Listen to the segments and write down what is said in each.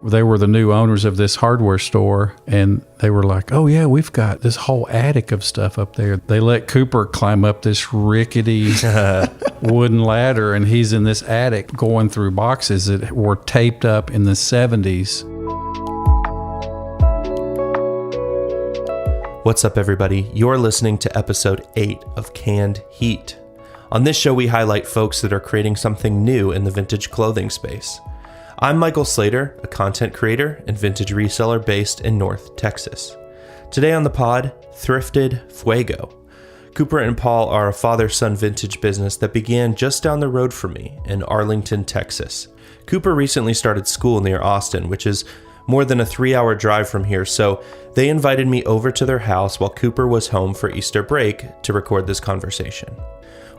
They were the new owners of this hardware store, and they were like, oh yeah, we've got this whole attic of stuff up there. They let Cooper climb up this rickety wooden ladder, and he's in this attic going through boxes that were taped up in the 70s. What's up, everybody? You're listening to episode 8 of Canned Heat. On this show, we highlight folks that are creating something new in the vintage clothing space. I'm Michael Slater, a content creator and vintage reseller based in North Texas. Today on the pod, Thrifted, Fuego. Cooper and Paul are a father-son vintage business that began just down the road from me in Arlington, Texas. Cooper recently started school near Austin, which is more than a 3-hour drive from here, so they invited me over to their house while Cooper was home for Easter break to record this conversation.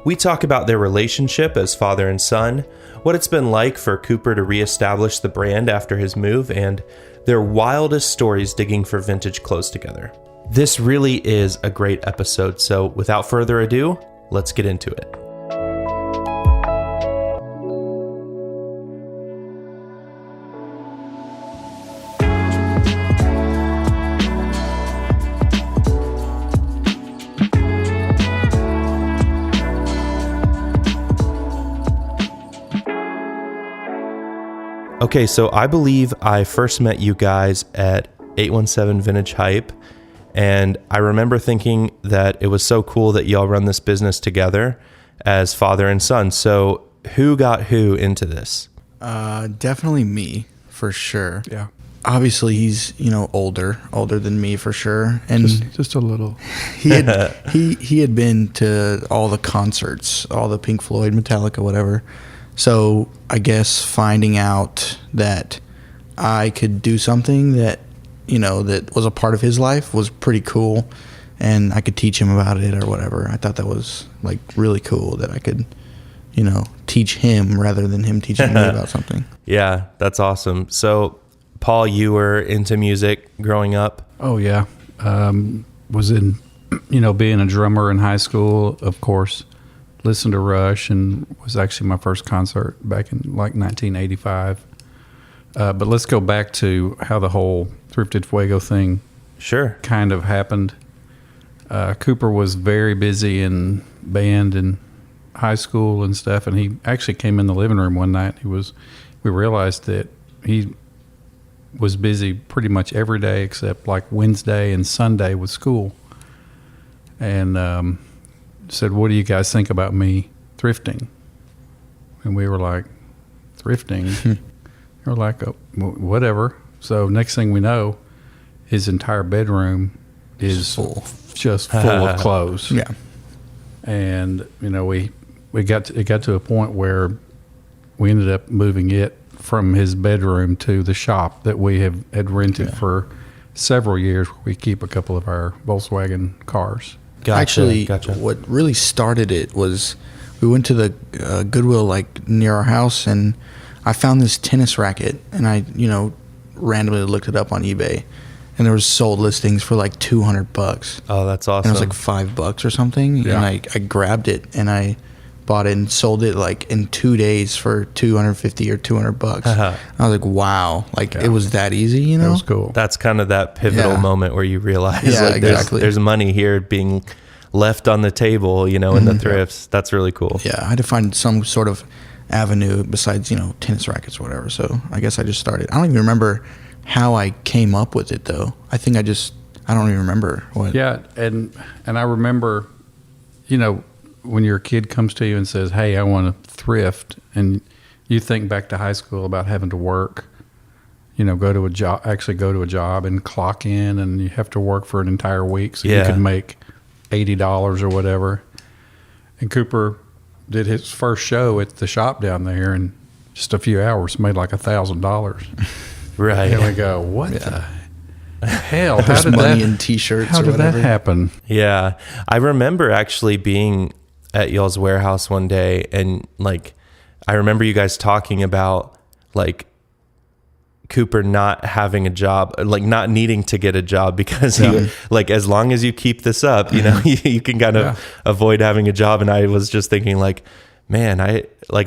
We talk about their relationship as father and son, what it's been like for Cooper to reestablish the brand after his move, and their wildest stories digging for vintage clothes together. This really is a great episode, so without further ado, let's get into it. Okay, so I believe I first met you guys at 817 Vintage Hype, and I remember thinking that it was so cool that y'all run this business together as father and son. So who got who into this? Definitely me, for sure. Yeah. Obviously, he's, older than me for sure. And Just a little. he had been to all the concerts, all the Pink Floyd, Metallica, whatever. So I guess finding out that I could do something that, that was a part of his life was pretty cool, and I could teach him about it or whatever. I thought that was like really cool that I could, teach him rather than him teaching me about something. Yeah, that's awesome. So Paul, you were into music growing up? Oh yeah. Was in, being a drummer in high school, of course. Listened to Rush, and was actually my first concert back in like 1985. But let's go back to how the whole Thrifted Fuego thing kind of happened. Cooper was very busy in band in high school and stuff, and he actually came in the living room one night. We realized that he was busy pretty much every day except like Wednesday and Sunday with school. And said, what do you guys think about me thrifting? And we were like, thrifting? They were like, oh, whatever. So next thing we know, his entire bedroom is just full of clothes. Yeah. And, it got to a point where we ended up moving it from his bedroom to the shop that we had rented for several years, where we keep a couple of our Volkswagen cars. Gotcha. What really started it was we went to the Goodwill like near our house, and I found this tennis racket, and I randomly looked it up on eBay, and there was sold listings for like $200. Oh, that's awesome. And it was like $5 or something. Yeah. And I grabbed it, and I bought it and sold it like in 2 days for $250 or $200. I was like, wow, it was that easy, That was cool. That's kind of that pivotal moment where you realize exactly. there's money here being left on the table, in the thrifts. That's really cool. Yeah, I had to find some sort of avenue besides, tennis rackets or whatever. So I guess I just started. I don't even remember how I came up with it, though. I think I don't even remember what. Yeah, and I remember, when your kid comes to you and says, hey, I want to thrift, and you think back to high school about having to work, go to a job and clock in, and you have to work for an entire week so you could make $80 or whatever. And Cooper did his first show at the shop down there, and just a few hours made like $1,000. Right. And we go, what the hell? How did money in T-shirts? How did that happen? Yeah, I remember actually being at y'all's warehouse one day, and I remember you guys talking about Cooper not having a job, not needing to get a job because as long as you keep this up, you can kind of avoid having a job. And I was just thinking man, I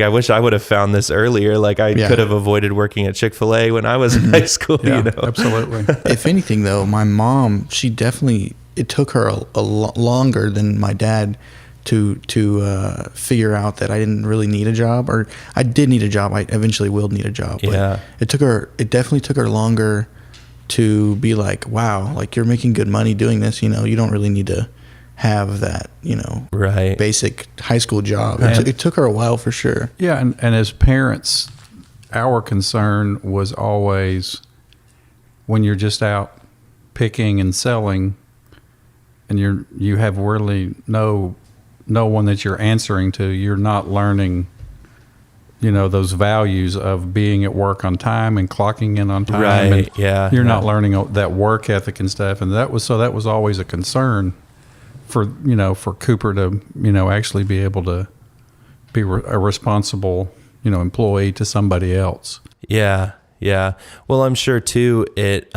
wish I would have found this earlier. Like I could have avoided working at ChickfilA when I was in high school. Yeah, you know? absolutely. If anything, though, my mom, it took her a longer than my dad to figure out that I didn't really need a job, or I did need a job. I eventually will need a job. But Yeah. it definitely took her longer to be like, wow, like you're making good money doing this. You know, you don't really need to have that, you know, Right. basic high school job. And- It took her a while for sure. Yeah, and as parents, our concern was always when you're just out picking and selling, and you have really no one that you're answering to. You're not learning, you know, those values of being at work on time and clocking in on time. Right. And Yeah. you're yeah. not learning that work ethic and stuff, and that was always a concern for Cooper to, you know, actually be able to be a responsible, you know, employee to somebody else. Yeah. Yeah. Well, I'm sure too, it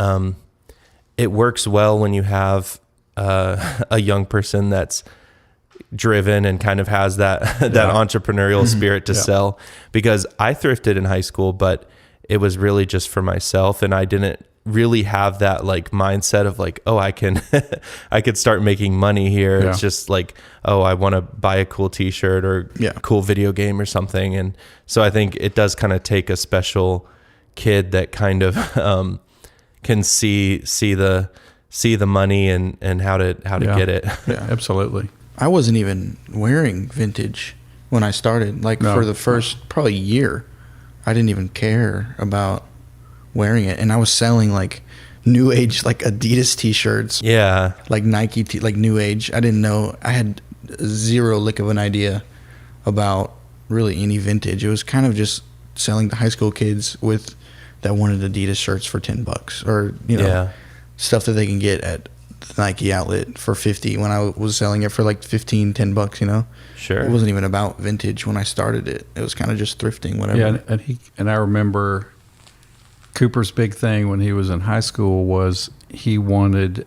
works well when you have a young person that's driven and kind of has that entrepreneurial spirit to sell, because I thrifted in high school, but it was really just for myself. And I didn't really have that like mindset of like, oh, I could start making money here. Yeah. It's just like, oh, I want to buy a cool t-shirt or Yeah. cool video game or something. And so I think it does kind of take a special kid that kind of can see the money and how to get it. Yeah, absolutely. I wasn't even wearing vintage when I started. Like No. for the first probably year, I didn't even care about wearing it, and I was selling like new age, like Adidas t-shirts, Yeah. like Nike, like new age. I didn't know. I had zero lick of an idea about really any vintage. It was kind of just selling to high school kids that wanted Adidas shirts for $10, or you know, Yeah. stuff that they can get at the Nike outlet for $50 when I was selling it for like $10, you know. Sure. It wasn't even about vintage when I started it. It was kind of just thrifting, whatever. Yeah, and I remember Cooper's big thing when he was in high school was he wanted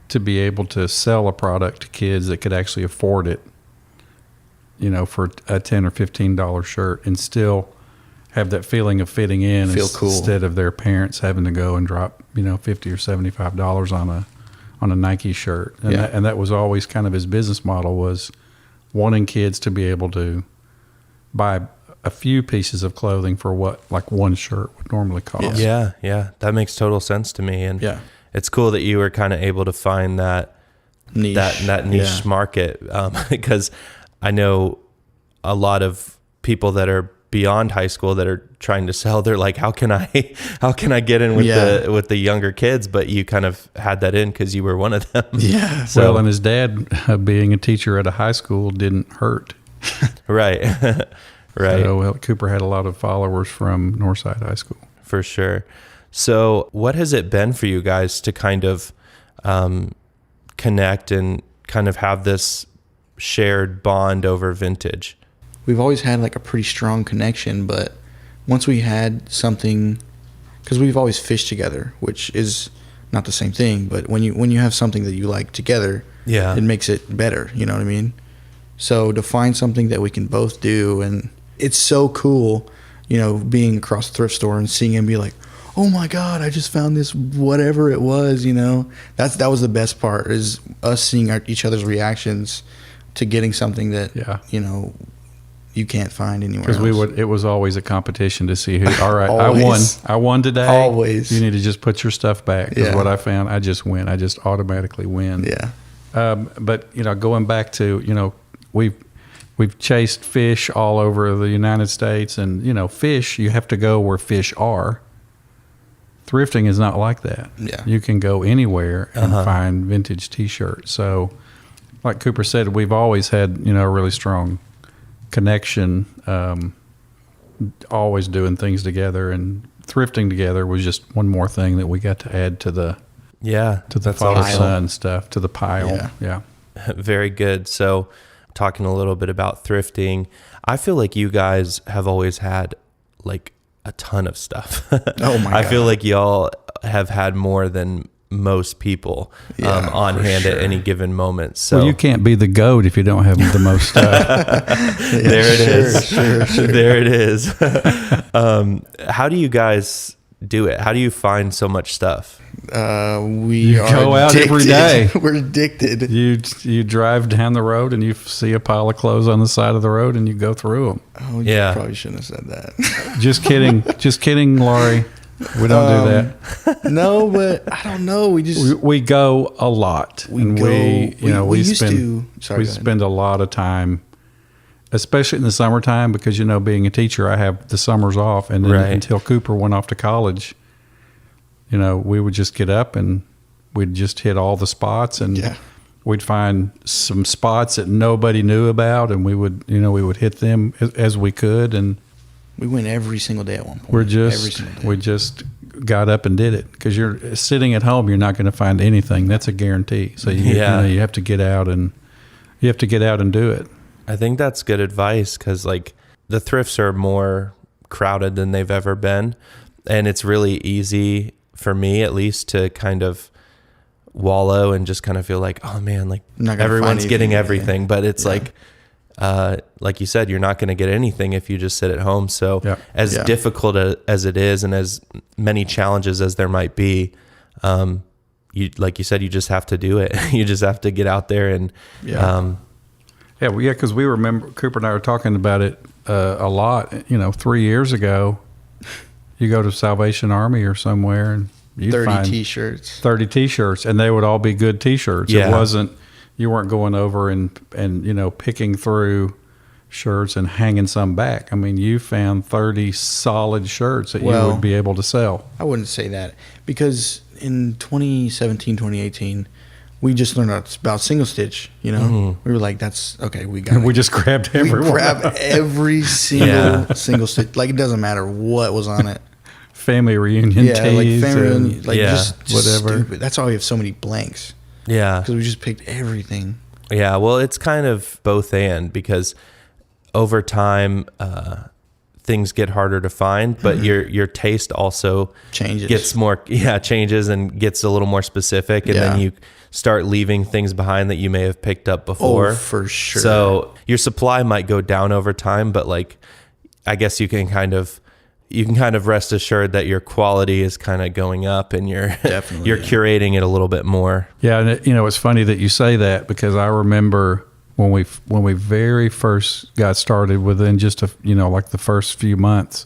to be able to sell a product to kids that could actually afford it, you know, for a $10 or $15 shirt, and still have that feeling of fitting in. Feel cool. Instead of their parents having to go and drop, you know, $50 or $75 on a Nike shirt. And, Yeah. that was always kind of his business model, was wanting kids to be able to buy a few pieces of clothing for what like one shirt would normally cost. Yeah. Yeah. That makes total sense to me. And Yeah. it's cool that you were kind of able to find that Niche. that niche Yeah. market. Because I know a lot of people that are beyond high school that are trying to sell, they're like, how can I get in with the younger kids? But you kind of had that in because you were one of them. Yeah. So, Well, and his dad, being a teacher at a high school, didn't hurt. right. Right. So Cooper had a lot of followers from Northside High School. For sure. So what has it been for you guys to kind of connect and kind of have this shared bond over vintage? We've always had like a pretty strong connection, but once we had something, because we've always fished together, which is not the same thing, but when you have something that you like together, Yeah. it makes it better. You know what I mean? So to find something that we can both do, and it's so cool, you know, being across the thrift store and seeing him be like, oh my God, I just found this, whatever it was, you know. That was the best part, is us seeing each other's reactions to getting something that, Yeah. you know, you can't find anywhere Because else. it was always a competition to see who. All right, Always. I won today. Always. You need to just put your stuff back. Because Yeah. what I found, I just win. I just automatically win. Yeah. But you know, going back to, you know, we've chased fish all over the United States, and you know, fish, you have to go where fish are. Thrifting is not like that. Yeah. You can go anywhere and find vintage T-shirts. So, like Cooper said, we've always had, you know, a really strong connection, always doing things together, and thrifting together was just one more thing that we got to add to the Yeah. That's father awesome. son stuff, to the pile. Yeah. Yeah. Very good. So talking a little bit about thrifting, I feel like you guys have always had like a ton of stuff. Oh my I feel God. like y'all have had more than most people Yeah, on for hand at sure. any given moment. So Well, you can't be the GOAT if you don't have the most stuff. there it is. Sure. There it is. How do you guys do it? How do you find so much stuff? We You are go out every addicted. day. We're addicted. You drive down the road and you see a pile of clothes on the side of the road and you go through them. Oh, you Yeah. probably shouldn't have said that. Just kidding, Laurie. We don't do that. No, but I don't know. We go a lot, We and go- we used to- sorry, we go ahead. spend a lot of time, especially in the summertime, because being a teacher, I have the summers off, and then Right. until Cooper went off to college, we would just get up and we'd just hit all the spots, and Yeah. we'd find some spots that nobody knew about, and we would hit them as we could, and We went every single day at one point. every single day. we just got up and did it, because you're sitting at home, you're not going to find anything. That's a guarantee. So you have to get out and do it. I think that's good advice, because like the thrifts are more crowded than they've ever been, and it's really easy for me, at least, to kind of wallow and just kind of feel like, oh man, like I'm not gonna everyone's find getting anything, everything, but it's like you said, you're not going to get anything if you just sit at home. So Yeah. as Yeah. difficult as it is, and as many challenges as there might be, like you said, you just have to do it. You just have to get out there and Because we remember Cooper and I were talking about it a lot. 3 years ago, you go to Salvation Army or somewhere, and you'd 30 find T-shirts. 30 T-shirts, and they would all be good T-shirts. Yeah. You weren't going over and picking through shirts and hanging some back. I mean, you found 30 solid shirts that you would be able to sell. I wouldn't say that, because in 2017, 2018, we just learned about single stitch. We were like, "That's okay." We got. We just grabbed We everyone. grabbed every single stitch. Like, it doesn't matter what was on it. Family reunion Yeah, like tees family, and- reunion, like Yeah, just whatever. stupid. That's why we have so many blanks, yeah. because we just picked everything. Yeah, well, it's kind of both and, because over time things get harder to find, but your taste also Changes. changes and gets a little more specific, and then Yeah. you start leaving things behind that you may have picked up before. Oh, for sure. So your supply might go down over time, but like I guess you can kind of rest assured that your quality is kind of going up, and you're Definitely, you're yeah. curating it a little bit more. Yeah, and it's funny that you say that, because I remember when we very first got started, within just like the first few months,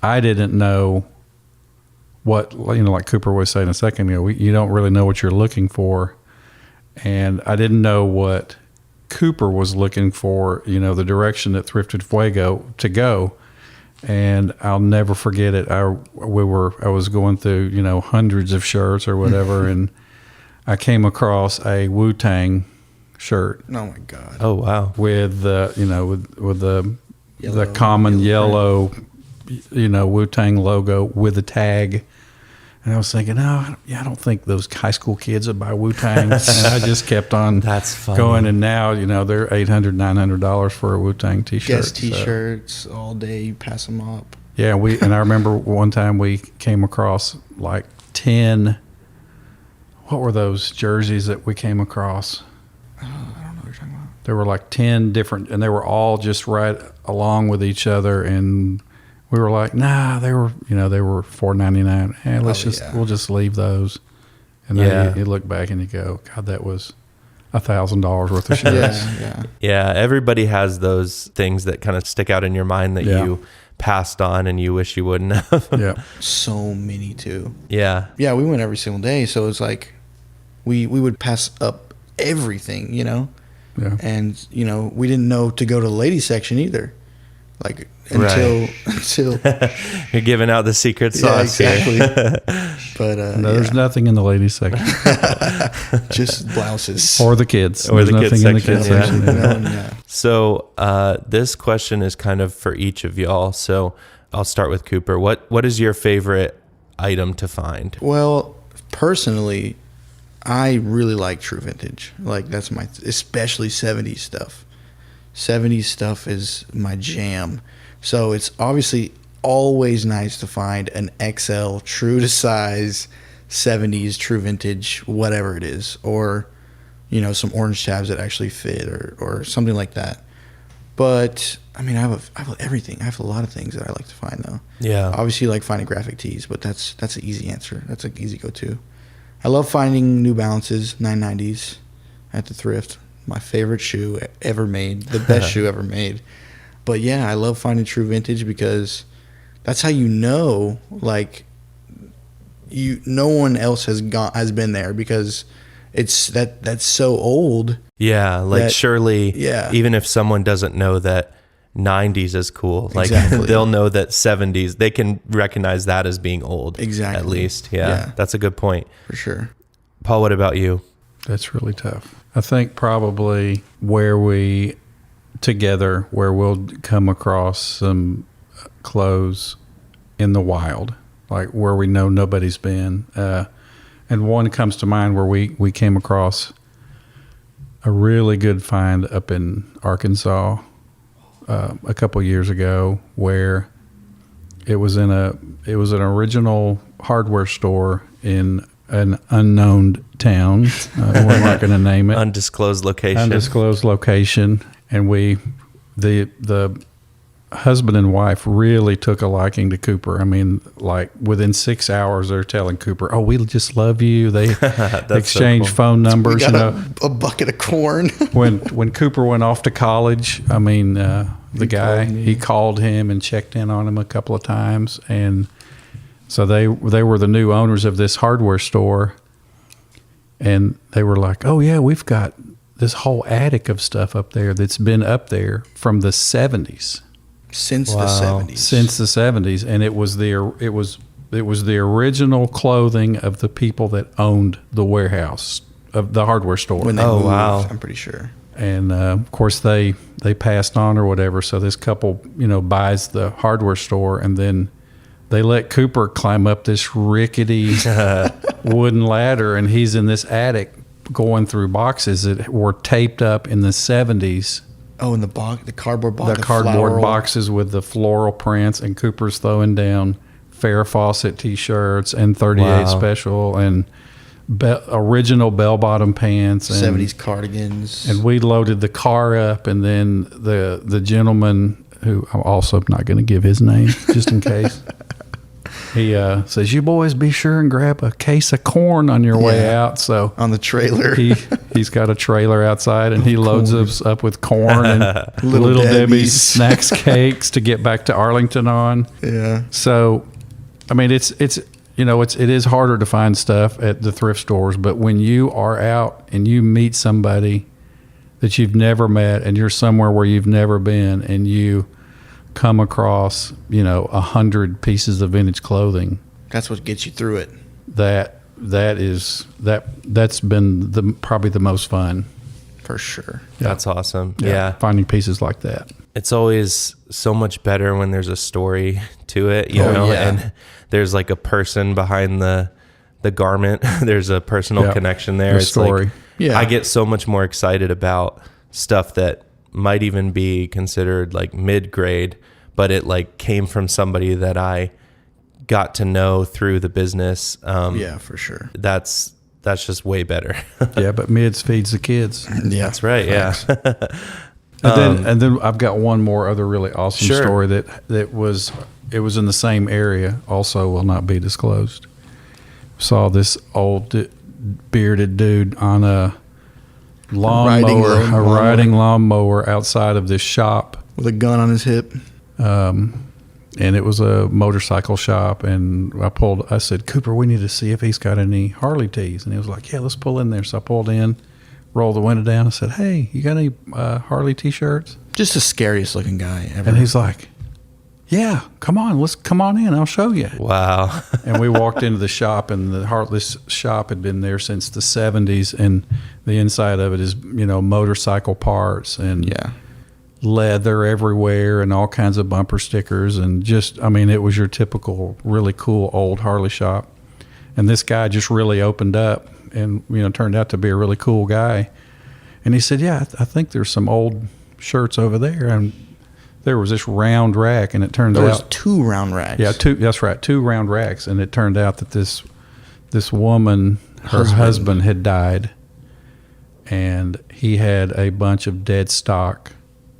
I didn't know what, like Cooper was saying a second ago, you don't really know what you're looking for, and I didn't know what Cooper was looking for, the direction that Thrifted Fuego to go. And I'll never forget it. I was going through, hundreds of shirts or whatever, and I came across a Wu-Tang shirt Oh my god. Oh wow. with the, with the Yellow, common yellow yellow, Wu-Tang logo with a tag. And I was thinking, I don't think those high school kids would buy Wu-Tang. And I just kept on That's funny. going. And now, they're $800, $900 for a Wu-Tang T-shirt. Guest T-shirts all day. You pass them up. Yeah, and I remember one time we came across like 10, what were those jerseys that we came across? I don't know what you're talking about. There were like 10 different, and they were all just right along with each other, and we were like, nah, they were $4.99. Hey, we'll just leave those. And then you look back and you go, God, that was $1,000 worth of shirts. Yeah. Yeah, everybody has those things that kind of stick out in your mind that you passed on and you wish you wouldn't have. Yeah. So many too. Yeah. Yeah, we went every single day, so it's like we would pass up everything, Yeah. and we didn't know to go to the ladies section either, like until You're giving out the secret yeah, sauce here. exactly. But No, there's nothing in the ladies section. just blouses. Or the kids. Or There's the kids nothing in the section, kids yeah. section. Yeah. So this question is kind of for each of y'all. So I'll start with Cooper. What is your favorite item to find? Well, personally, I really like true vintage. Like that's especially 70s stuff. 70s stuff is my jam. So it's obviously always nice to find an XL true to size 70s true vintage, whatever it is, or, you know, some orange tabs that actually fit or something like that. But I mean, I have everything. I have a lot of things that I like to find though. Yeah. Obviously, like finding graphic tees, but that's an easy answer. That's an easy go-to. I love finding New Balances 990s at the thrift. My favorite shoe ever made, the best shoe ever made. But yeah, I love finding true vintage because that's how you know, like, no one else has been there because that's so old. Yeah, like surely, yeah. Even if someone doesn't know that 90s is cool, like Exactly. they'll know that 70s, they can recognize that as being old. Exactly. At least, yeah. That's a good point. For sure. Paul, what about you? That's really tough. I think probably where we'll come across some clothes in the wild, like where we know nobody's been. And one comes to mind where we came across a really good find up in Arkansas a couple years ago, where it was an original hardware store in an unknown town. We're not going to name it. Undisclosed location. And the husband and wife really took a liking to Cooper. I mean, like within 6 hours, they're telling Cooper, "Oh, we just love you." They exchanged phone numbers. We got a bucket of corn. when Cooper went off to college, I mean, he called him and checked in on him a couple of times, and so they were the new owners of this hardware store, and they were like, "Oh yeah, we've got this whole attic of stuff up there that's been up there from the 70s." Since the 70s, and it was the original clothing of the people that owned the warehouse of the hardware store. When they moved, I'm pretty sure. And of course they passed on or whatever. So this couple, buys the hardware store, and then they let Cooper climb up this rickety wooden ladder, and he's in this attic going through boxes that were taped up in the 70s. Oh, and the cardboard box. The cardboard boxes with the floral prints, and Cooper's throwing down Farrah Fawcett T-shirts and 38 Special and original bell-bottom pants. And 70s cardigans. And we loaded the car up, and then the gentleman, who I'm also not going to give his name just in case, he says, "You boys be sure and grab a case of corn on your way out." So on the trailer, he's got a trailer outside, and he loads us up with corn and Little Debbie's snacks, cakes to get back to Arlington on. Yeah. So, I mean, it is harder to find stuff at the thrift stores, but when you are out and you meet somebody that you've never met, and you're somewhere where you've never been, and you come across 100 pieces of vintage clothing, that's what gets you through it. That's been probably the most fun, for sure. That's awesome. Yeah, finding pieces like that. It's always so much better when there's a story to it, you know, and there's like a person behind the garment. There's a personal connection there. It's story. I get so much more excited about stuff that might even be considered like mid-grade, but it like came from somebody that I got to know through the business. For sure. That's just way better. Yeah, but mids feeds the kids. Yeah, that's right. Facts. Yeah. And then I've got one more other really awesome story that was in the same area. Also, will not be disclosed. Saw this old bearded dude on a riding lawnmower outside of this shop with a gun on his hip. And it was a motorcycle shop, and I said, "Cooper, we need to see if he's got any Harley tees." And he was like, "Yeah, let's pull in there." So I pulled in, rolled the window down, and said, "Hey, you got any Harley T-shirts?" Just the scariest looking guy ever. And he's like, "Yeah, come on in, I'll show you." Wow. And we walked into the shop, and this shop had been there since the 70s, and the inside of it is, motorcycle parts and leather everywhere and all kinds of bumper stickers, and it was your typical really cool old Harley shop. And this guy just really opened up and, turned out to be a really cool guy. And he said, "Yeah, I think there's some old shirts over there." And there was this round rack, and it turned out... There was 2 round racks. Yeah, that's right, 2 round racks. And it turned out that this this woman, her husband had died, and he had a bunch of dead stock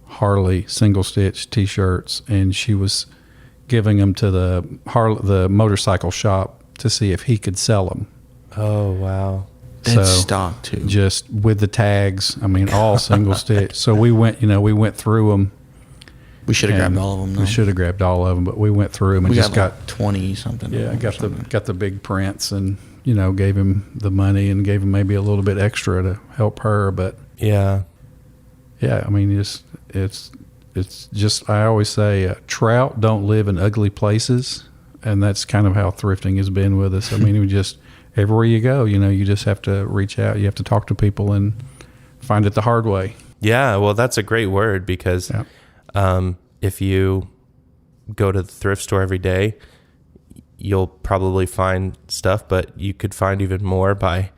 Harley single stitch T-shirts, and she was giving them to the motorcycle shop to see if he could sell them. Oh, wow. That's stock too. Just with the tags. I mean, all single stitch. So we went through them. We should have grabbed all of them. Though. We should have grabbed all of them, but we went through them and we just got like 20 something. Yeah, I got the big prints, and gave him the money and gave him maybe a little bit extra to help her. But yeah, I mean, it's just, I always say, trout don't live in ugly places, and that's kind of how thrifting has been with us. I mean, we just, everywhere you go, you just have to reach out. You have to talk to people and find it the hard way. Yeah, well, that's a great word, because if you go to the thrift store every day, you'll probably find stuff, but you could find even more by,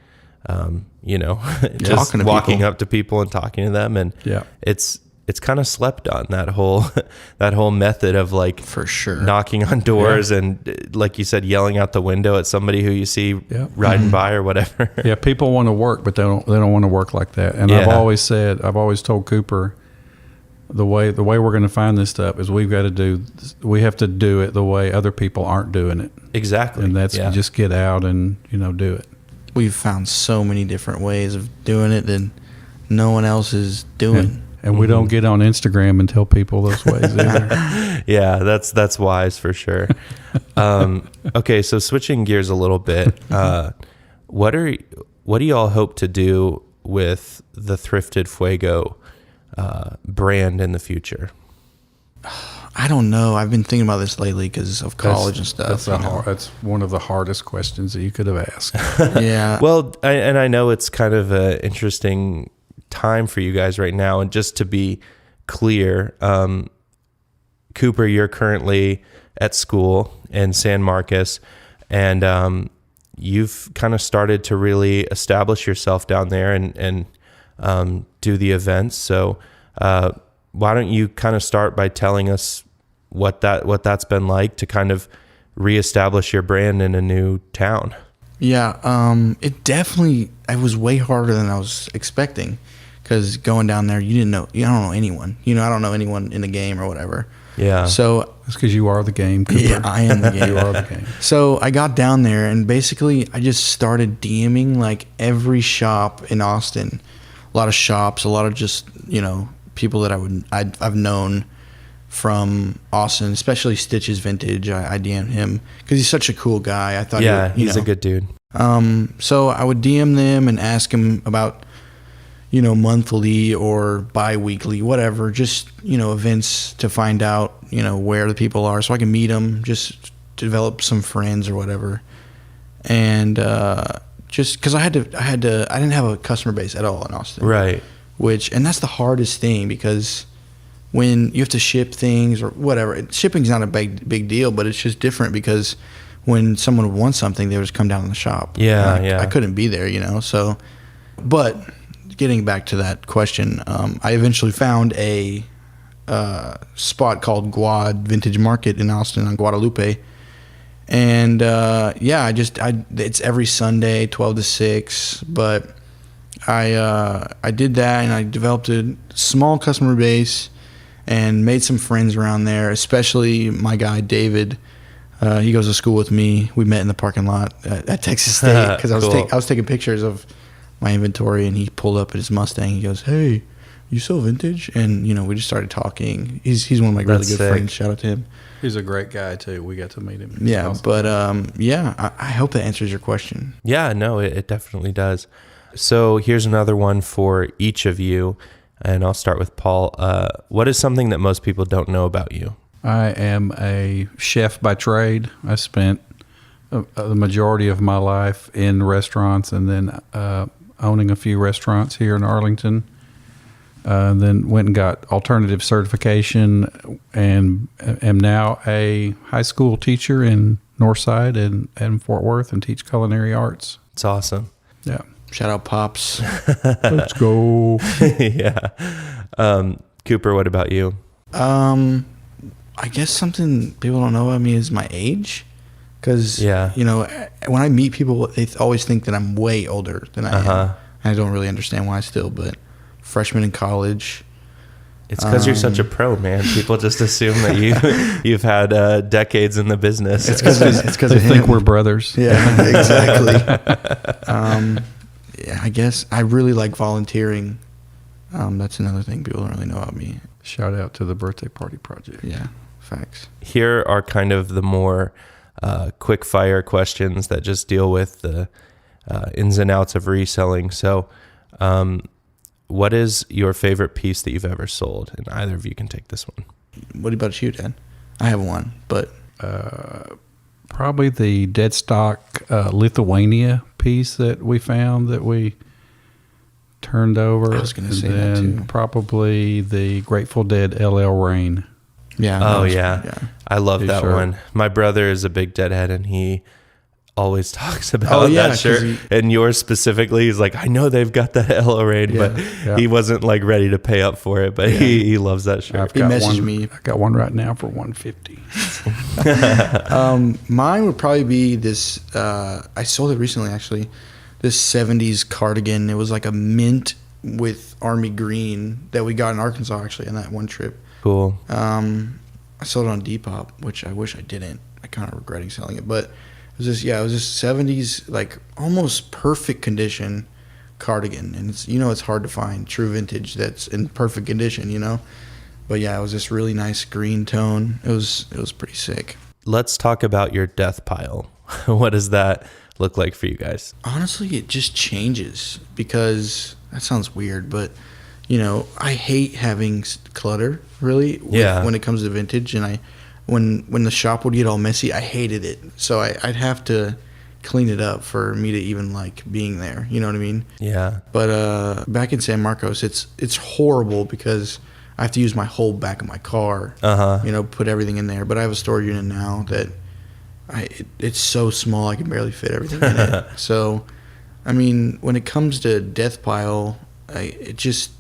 just walking up to people and talking to them. And it's kind of slept on, that whole method of, like, for sure, knocking on doors and, like you said, yelling out the window at somebody who you see riding by or whatever. Yeah, people want to work, but they don't want to work like that. And I've always told Cooper, the way we're going to find this stuff is we have to do it the way other people aren't doing it. Exactly. And that's just get out and do it. We've found so many different ways of doing it that no one else is doing. And we don't get on Instagram and tell people those ways either. Yeah, that's wise for sure. Okay, so switching gears a little bit, what do y'all hope to do with the Thrifted Fuego brand in the future? I don't know. I've been thinking about this lately because of college and stuff. That's one of the hardest questions that you could have asked. Yeah. Well, I know it's kind of an interesting time for you guys right now. And just to be clear, Cooper, you're currently at school in San Marcos, and you've kind of started to really establish yourself down there and do the events. So why don't you kind of start by telling us what that's been like to kind of reestablish your brand in a new town? Yeah, it was way harder than I was expecting, because going down there, you don't know anyone. I don't know anyone in the game or whatever. Yeah. So it's because you are the game, Cooper. Yeah, I am the game. You are the game. So I got down there, and basically I just started DMing like every shop in Austin. A lot of shops, a lot of just, people that I've known from Austin, especially Stitches Vintage. I DM'd him because he's such a cool guy. I thought, he's a good dude. So I would DM them and ask him about, monthly or bi-weekly, whatever, just, events to find out, where the people are so I can meet them, just develop some friends or whatever. And just because I didn't have a customer base at all in Austin. Right. And that's the hardest thing, because when you have to ship things or whatever, shipping's not a big deal, but it's just different because when someone would want something, they would just come down to the shop. Yeah. I couldn't be there, so, but getting back to that question, I eventually found a spot called Guad Vintage Market in Austin on Guadalupe. And it's every Sunday, 12 to 6, but I did that, and I developed a small customer base and made some friends around there, especially my guy David. He goes to school with me. We met in the parking lot at Texas State because I was taking pictures of my inventory, and he pulled up at his Mustang. He goes, "Hey, you sell vintage?" And we just started talking. He's one of my really good friends. Shout out to him. He's a great guy too. We got to meet him. Yeah, awesome. But I hope that answers your question. Yeah, no, it definitely does. So here's another one for each of you, and I'll start with Paul. What is something that most people don't know about you? I am a chef by trade. I spent the majority of my life in restaurants, and then owning a few restaurants here in Arlington. Then went and got alternative certification, and am now a high school teacher in Northside and Fort Worth, and teach culinary arts. It's awesome. Yeah. Shout out Pops. Let's go. Yeah. Cooper, what about you? I guess something people don't know about me is my age. Because, Yeah. you know, when I meet people, they always think that I'm way older than I am. I don't really understand why still, but freshman in college. It's because you're such a pro, man. People just assume that you've had decades in the business. It's because They think we're brothers. Yeah, exactly. Yeah, I guess I really like volunteering. That's another thing people don't really know about me. Shout out to the Birthday Party Project. Yeah, facts. Here are kind of the more quick fire questions that just deal with the ins and outs of reselling. So, what is your favorite piece that you've ever sold? And either of you can take this one. What about you, Dan? I have one, but Probably the dead stock Lithuania piece that we found that we turned over. I was going to say and that then too. probably the Grateful Dead LL Rain. Yeah. Oh, that was- yeah. I love that T-shirt. one. My brother is a big Deadhead, and he always talks about yeah, that shirt. 'cause And yours specifically, he's like, I know they've got that LL Rain, Yeah, but yeah. he wasn't like ready to pay up for it. But Yeah. he loves that shirt. I've He got messaged one, me. I got one right now for $150. Mine would probably be this. I sold it recently, actually. This 70s cardigan. It was like a mint with army green that we got in Arkansas, actually, on that one trip. Cool. I sold it on Depop, which I wish I didn't. I kind of regretting selling it, but it was just it was just 70s, like almost perfect condition cardigan, and it's hard to find true vintage that's in perfect condition, But yeah, it was this really nice green tone. It was pretty sick. Let's talk about your death pile. What does that look like for you guys? Honestly, it just changes because that sounds weird, but I hate having clutter really when it comes to vintage, and when the shop would get all messy, I hated it. So I'd have to clean it up for me to even like being there. You know what I mean? Yeah. But back in San Marcos, it's horrible because I have to use my whole back of my car. Put everything in there. But I have a storage unit now that it's so small I can barely fit everything in it. So, I mean, when it comes to death pile, it just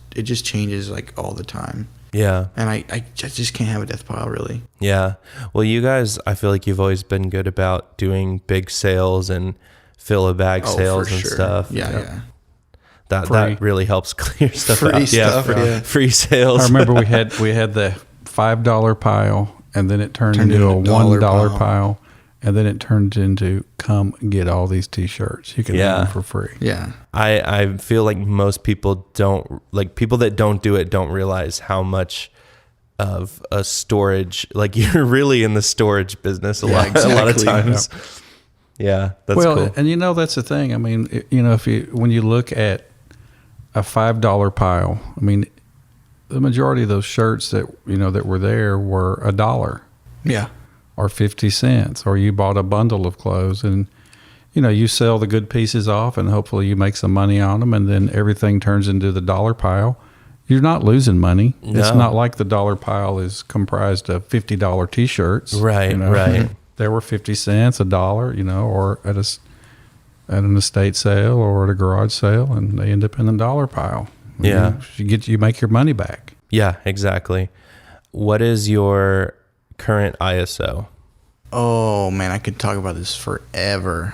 changes like all the time. Yeah. And I just can't have a death pile really. Yeah. Well, you guys, I feel like you've always been good about doing big sales and fill a bag sales for and sure. stuff. Yeah. That really helps clear stuff Free out. stuff, yeah. Free sales. I remember we had the $5 pile, and then it turned into a $1 $1 pile, and then it turned into come get all these T-shirts. You can have them for free. Yeah. I feel like most people people that don't do it don't realize how much of a storage, like you're really in the storage business a lot of exactly. times. Yeah, that's cool. And that's the thing. I mean, when you look at a $5 pile, I mean, the majority of those shirts that were there were $1. Yeah. Or 50 cents, or you bought a bundle of clothes, and you sell the good pieces off, and hopefully you make some money on them, and then everything turns into the dollar pile. You're not losing money. No. It's not like the dollar pile is comprised of $50 T-shirts. Right, right. There were 50 cents, $1, or at an estate sale or at a garage sale, and they end up in the dollar pile. Yeah. You make your money back. Yeah, exactly. What is your current ISO? Oh man, I could talk about this forever.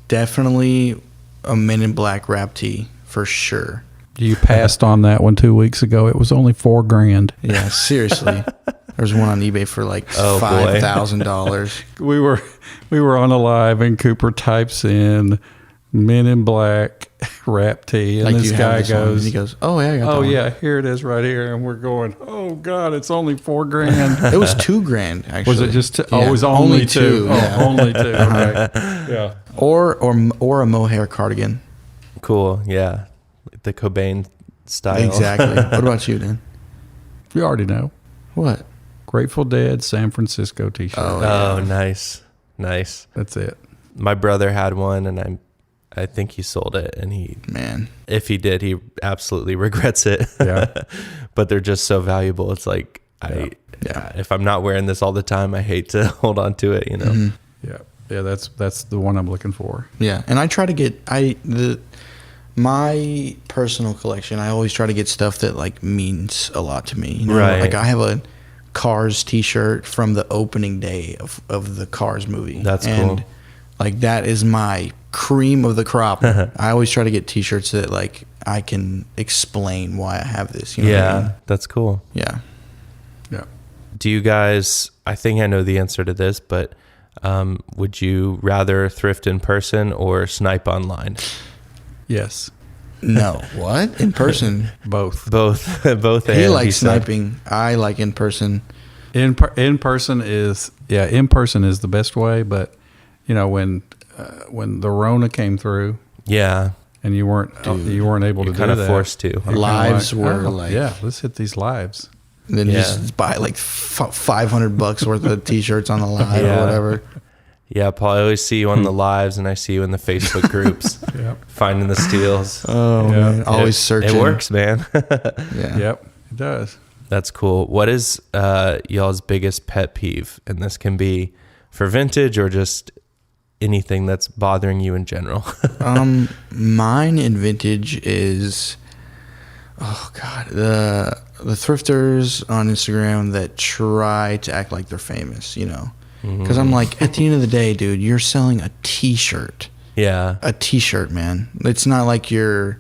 Definitely a Men in Black wrap tee for sure. You passed on that one 2 weeks ago. It was only $4,000. Yeah, seriously. There's one on eBay for like $5,000. We were on a live, and Cooper types in Men in Black wrap tee, and Like, this you have guy this one, and goes, he goes, "Oh yeah, I got that "Oh one." yeah, here it is right here," and we're going, "Oh God, it's only $4,000." It was $2,000 actually. Was it just? Yeah, it was only two. Yeah. Oh, only two. Okay. Yeah. Or a mohair cardigan. Cool. Yeah. The Cobain style. Exactly. What about you, Dan? You already know. What? Grateful Dead San Francisco T-shirt. Oh, Oh, nice. Nice. That's it. My brother had one, and I think he sold it, and Man. if he did, he absolutely regrets it. Yeah. But they're just so valuable. It's like if I'm not wearing this all the time, I hate to hold on to it, Mm-hmm. Yeah. That's the one I'm looking for. Yeah, and I try to get my personal collection. I always try to get stuff that like means a lot to me. Right. Like I have a Cars t-shirt from the opening day of the Cars movie. That's and cool. like that is my cream of the crop. I always try to get t-shirts that like I can explain why I have this. You know what I mean? That's cool. Yeah. Yeah. Do you guys, I think I know the answer to this, but would you rather thrift in person or snipe online? Yes. No. What? In person? Both. Both. He and likes said. sniping. I like in person. In person is the best way. But you know, when the Rona came through Yeah. and you weren't able to do Kind of that, forced to. you're kinda Lives like, were oh, like, yeah, let's hit these lives. and then Yeah. just buy like $500 worth of t-shirts on the live Yeah. or whatever. Yeah, Paul, I always see you on the lives and I see you in the Facebook groups Yep. finding the steals. Oh, Yeah. man. Always searching. It works, man. Yeah. Yep. It does. That's cool. What is y'all's biggest pet peeve? And this can be for vintage or just anything that's bothering you in general. Mine in vintage is, oh God, the thrifters on Instagram that try to act like they're famous, you know? Because I'm like, at the end of the day, dude, you're selling a t-shirt. Yeah. A t-shirt, man. It's not like you're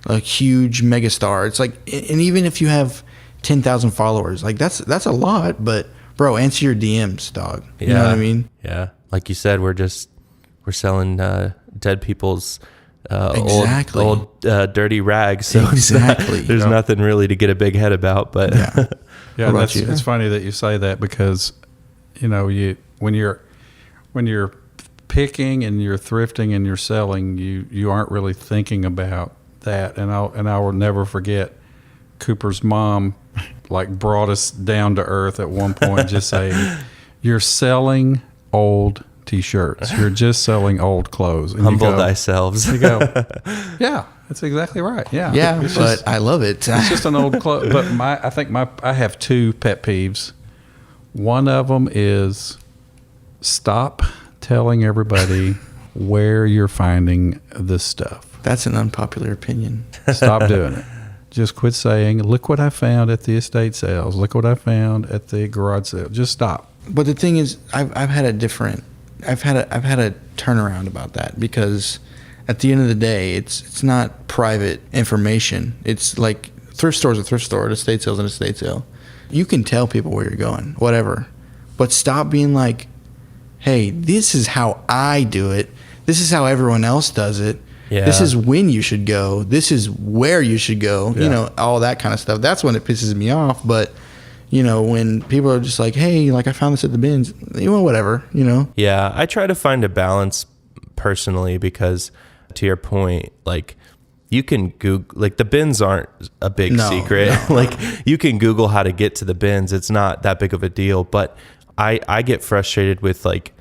a huge megastar. It's like, and even if you have 10,000 followers, like that's a lot, but bro, answer your DMs, dog. You know what I mean? Yeah. Like you said, we're selling dead people's Exactly. old dirty rags. So Exactly. there's Yep. nothing really to get a big head about, but Yeah. Yeah, What about you? it's funny that you say that because, you know, when you're picking and you're thrifting and you're selling, you aren't really thinking about that. And I will never forget Cooper's mom, like brought us down to earth at one point, just saying, "You're selling old T-shirts. You're just selling old clothes." And humble you go, thyself. You go, yeah, that's exactly right. Yeah, Yeah, It's but just- I love it. it's just an old clothes. But I have two pet peeves. One of them is stop telling everybody where you're finding this stuff. That's an unpopular opinion. Stop doing it. Just quit saying, "Look what I found at the estate sales. Look what I found at the garage sale." Just stop. But the thing is, I've had a turnaround about that, because at the end of the day, it's not private information. It's like thrift store's a thrift store, an estate sale's an estate sale. You can tell people where you're going, whatever. But stop being like, "Hey, this is how I do it. This is how everyone else does it. Yeah. This is when you should go. This is where you should go." You Yeah. know, all that kind of stuff. That's when it pisses me off. But you know, when people are just like, "Hey, like I found this at the bins," you know, whatever, you know. Yeah, I try to find a balance personally because, to your point, like you can Google, like the bins aren't a big No, secret. no. Like you can Google how to get to the bins. It's not that big of a deal. But I get frustrated with like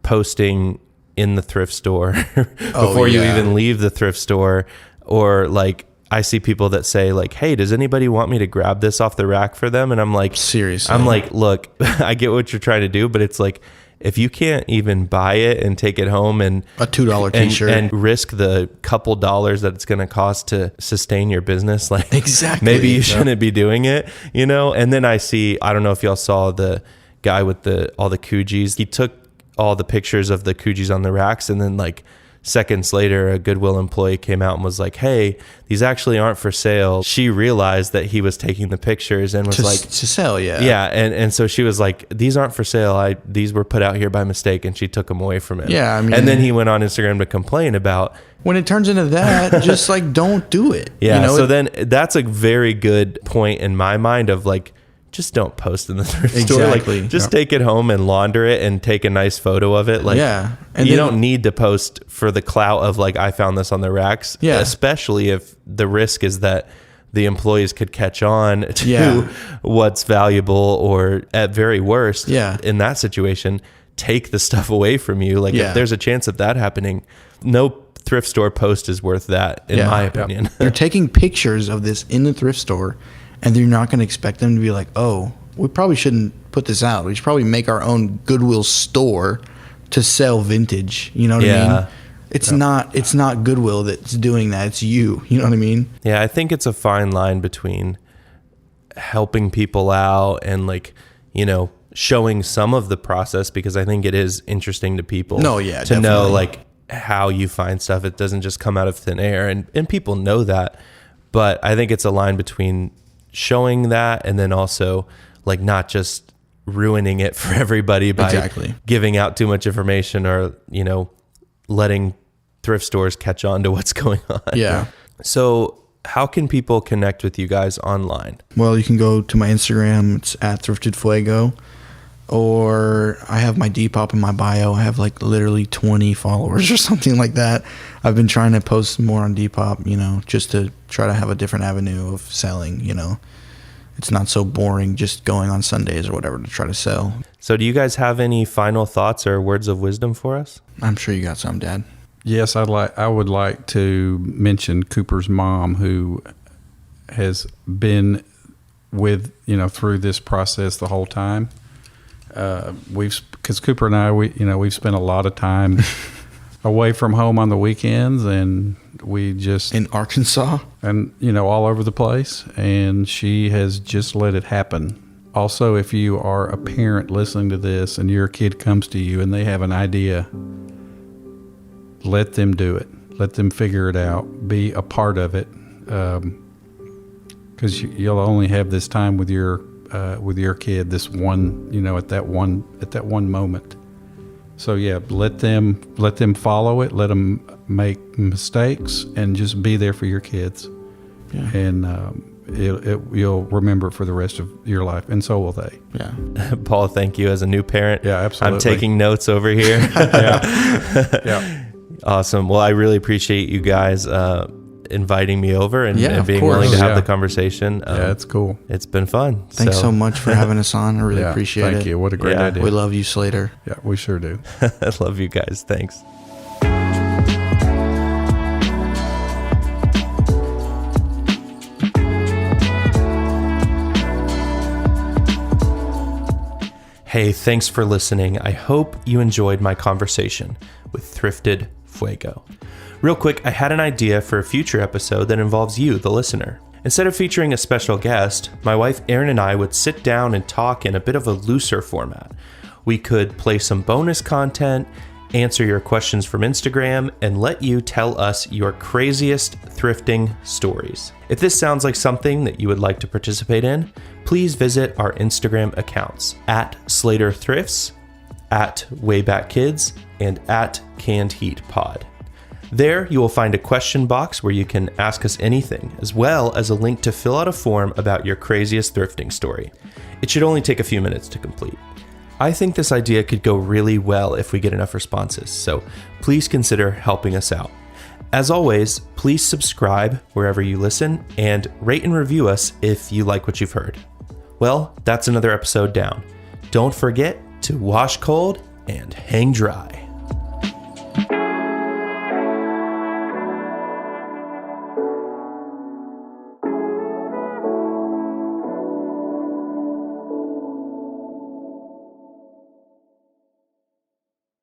posting in the thrift store before you yeah. even leave the thrift store, or like I see people that say like, "Hey, does anybody want me to grab this off the rack for them?" And I'm like, Seriously. I'm like, look, I get what you're trying to do, but it's like, if you can't even buy it and take it home and A $2 t-shirt. and risk the couple dollars that it's going to cost to sustain your business, like Exactly. maybe you Yeah. shouldn't be doing it, you know? And then I don't know if y'all saw the guy with all the Coogis. He took all the pictures of the Coogis on the racks, and then like seconds later, a Goodwill employee came out and was like, "Hey, these actually aren't for sale." She realized that he was taking the pictures and was to, like, to sell, yeah. yeah, and so she was like, "These aren't for sale. These were put out here by mistake," and she took them away from him. Yeah, I mean- and then he went on Instagram to complain about. When it turns into that, just like don't do it. Yeah, You know, so then that's a very good point in my mind of like, just don't post in the thrift store. Exactly. Like, just take it home and launder it and take a nice photo of it. Like, Yeah. And you then- don't need to post for the clout of like, I found this on the racks. Yeah. Especially if the risk is that the employees could catch on to Yeah. what's valuable, or at very worst, Yeah. in that situation, take the stuff away from you. Like Yeah. if there's a chance of that happening, no thrift store post is worth that, in Yeah. my Yep. opinion. You're taking pictures of this in the thrift store, and you're not going to expect them to be like, "Oh, we probably shouldn't put this out. We should probably make our own Goodwill store to sell vintage." You know what I Yeah. mean? It's not Goodwill that's doing that. It's you. You know what I mean? Yeah, I think it's a fine line between helping people out and like, you know, showing some of the process, because I think it is interesting to people No, yeah, to know definitely. like how you find stuff. It doesn't just come out of thin air, and people know that, but I think it's a line between showing that and then also like not just ruining it for everybody by Exactly. giving out too much information, or, you know, letting thrift stores catch on to what's going on. Yeah. So how can people connect with you guys online? Well, you can go to my Instagram. It's at Thrifted Fuego. Or I have my Depop in my bio. I have like literally 20 followers or something like that. I've been trying to post more on Depop, you know, just to try to have a different avenue of selling, you know. It's not so boring just going on Sundays or whatever to try to sell. So do you guys have any final thoughts or words of wisdom for us? I'm sure you got some, Dad. Yes, I would like to mention Cooper's mom, who has been with, you know, through this process the whole time. Because Cooper and I, we've spent a lot of time away from home on the weekends, and we just In Arkansas? and you know, all over the place, and she has just let it happen. Also, if you are a parent listening to this and your kid comes to you and they have an idea, let them do it. Let them figure it out. Be a part of it, because you'll only have this time with your kid, this one, you know, at that one moment. So yeah, let them follow it. Let them make mistakes, and just be there for your kids. Yeah. And you'll remember it for the rest of your life, and so will they. Yeah. Paul, thank you. As a new parent, Yeah, absolutely. I'm taking notes over here. Yeah. Awesome. Well, I really appreciate you guys inviting me over and, Yeah, and of being course. willing to have Yeah. the conversation. Yeah, it's cool. It's been fun. Thanks so much for having us on. I really Yeah, appreciate it. Thank you. What a great Yeah. idea. We love you, Slater. Yeah, we sure do. I love you guys. Thanks. Hey, thanks for listening. I hope you enjoyed my conversation with Thrifted Fuego. Real quick, I had an idea for a future episode that involves you, the listener. Instead of featuring a special guest, my wife Erin and I would sit down and talk in a bit of a looser format. We could play some bonus content, answer your questions from Instagram, and let you tell us your craziest thrifting stories. If this sounds like something that you would like to participate in, please visit our Instagram accounts at Slater Thrifts, at WaybackKids, and at Canned Heat Pod. There, you will find a question box where you can ask us anything, as well as a link to fill out a form about your craziest thrifting story. It should only take a few minutes to complete. I think this idea could go really well if we get enough responses, so please consider helping us out. As always, please subscribe wherever you listen and rate and review us if you like what you've heard. Well, that's another episode down. Don't forget to wash cold and hang dry.